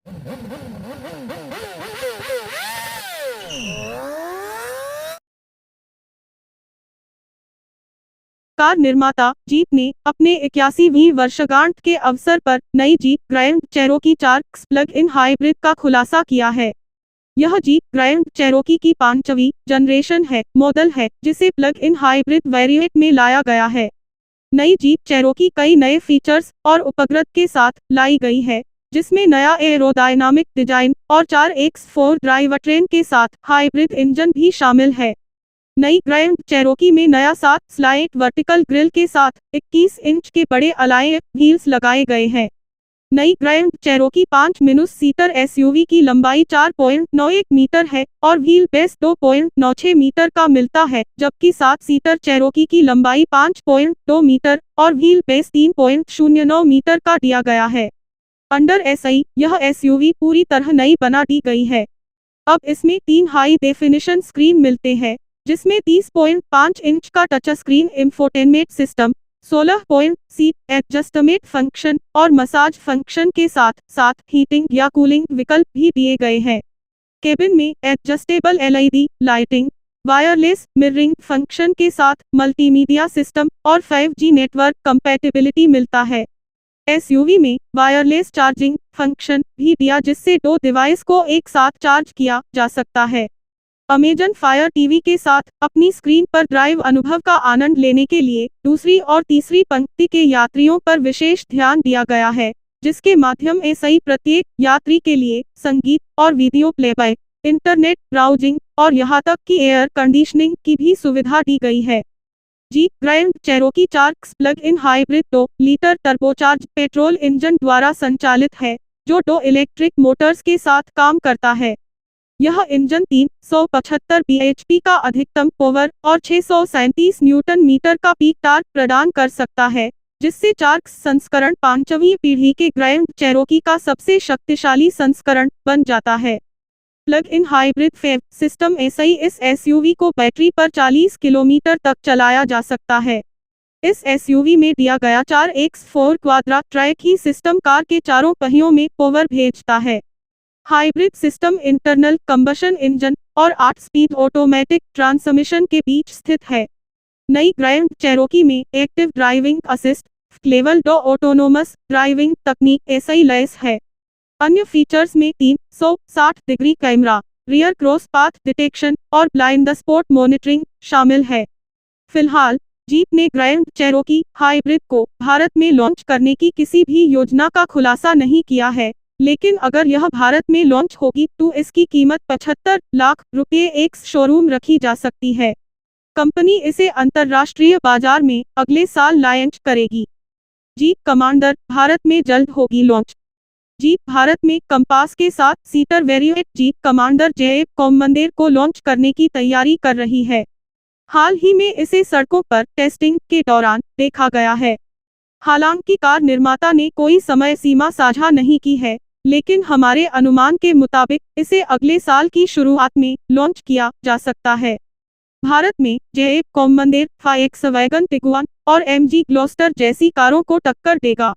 Car निर्माता jeep ने अपने 81वीं वर्षगांठ के अवसर पर नई जीप ग्रैंड चेरोकी चार्क्स प्लग इन हाइब्रिड का खुलासा किया है। यह जीप ग्रैंड चेरोकी की 5वीं जनरेशन मॉडल है, जिसे प्लग इन हाइब्रिड वेरिएंट में लाया गया है। नई जीप चेरोकी कई नए फीचर्स और उपग्रह के साथ लाई गई है, जिसमें नया एरोडायनामिक डिजाइन और 4x4 ड्राइवट्रेन के साथ हाइब्रिड इंजन भी शामिल है। नई ग्रैंड चेरोकी में नया 7 स्लाइड वर्टिकल ग्रिल के साथ 21 इंच के बड़े अलॉय व्हील्स लगाए गए हैं। नई ग्रैंड चेरोकी 5 सीटर एसयूवी की लंबाई 4.91 मीटर है और व्हील बेस 2.96 मीटर का मिलता है, जबकि 7 सीटर चेरोकी की लंबाई 5.2 मीटर और व्हील बेस 3.09 मीटर का दिया गया है। अंडर एसई यह एसयूवी पूरी तरह नई बना दी गई है। अब इसमें 3 हाई डेफिनिशन स्क्रीन मिलते हैं, जिसमें 30.5 इंच का touch screen infotainment system, 16 seat adjustment function और मसाज फंक्शन के साथ साथ हीटिंग या कूलिंग विकल्प भी दिए गए हैं। केबिन में adjustable LED lighting, wireless mirroring function के साथ मल्टीमीडिया सिस्टम और 5G नेटवर्क कंपैटिबिलिटी मिलता है। एसयूवी में वायरलेस चार्जिंग फंक्शन भी दिया, जिससे 2 डिवाइस को एक साथ चार्ज किया जा सकता है। अमेजन फायर टीवी के साथ अपनी स्क्रीन पर ड्राइव अनुभव का आनंद लेने के लिए दूसरी और तीसरी पंक्ति के यात्रियों पर विशेष ध्यान दिया गया है, जिसके माध्यम से प्रत्येक यात्री के लिए संगीत और वीडियो प्लेबैक, इंटरनेट ब्राउजिंग और यहां तक कि एयर कंडीशनिंग की भी सुविधा दी गई है। जीप ग्रैंड चेरोकी चार्क्स plug in hybrid 2 litre turbocharge petrol engine द्वारा संचालित है, जो 2 इलेक्ट्रिक मोटर्स के साथ काम करता है। यह इंजन 375 bhp का अधिकतम पावर और 637 न्यूटन मीटर का पीक टॉर्क प्रदान कर सकता है, जिससे चार्क्स संस्करण 5वीं पीढ़ी के ग्रैंड चेरोकी का सबसे शक्तिशाली संस्करण बन जाता है। प्लग इन हाइब्रिड फेव सिस्टम से इस एसयूवी को बैटरी पर 40 किलोमीटर तक चलाया जा सकता है। इस एसयूवी में दिया गया 4x4 क्वाड्रा ट्रैक ही सिस्टम कार के चारों पहियों में पावर भेजता है। Hybrid system internal combustion engine और 8 स्पीड ऑटोमेटिक ट्रांसमिशन के बीच स्थित है। नई ग्रैंड चेरोकी में active driving assist level 2 autonomous driving तकनीक से लैस है। अन्य फीचर्स में 360 degree camera, rear cross path detection और ब्लाइंड स्पॉट मॉनिटरिंग शामिल है। फिलहाल जीप ने ग्रैंड चेरोकी हाइब्रिड को भारत में लॉन्च करने की किसी भी योजना का खुलासा नहीं किया है, लेकिन अगर यह भारत में लॉन्च होगी तो इसकी कीमत 75 लाख रुपए एक शोरूम रखी जा सकती है। कंपनी इसे अंतर्राष्ट्रीय बाजार में अगले साल लॉन्च करेगी। जीप कमांडर भारत में जल्द होगी लॉन्च। जीप भारत में कंपास के साथ सीटर वेरिएंट जीप कमांडर जेएप कॉमंडेर को लॉन्च करने की तैयारी कर रही है। हाल ही में इसे सड़कों पर टेस्टिंग के दौरान देखा गया है। हालांकि कार निर्माता ने कोई समय सीमा साझा नहीं की है, लेकिन हमारे अनुमान के मुताबिक इसे अगले साल की शुरुआत में लॉन्च किया जा सकता है। भारत में जेएप कॉमंडेर, वैगन टिगुआन और एमजी ग्लोस्टर जैसी कारों को टक्कर देगा।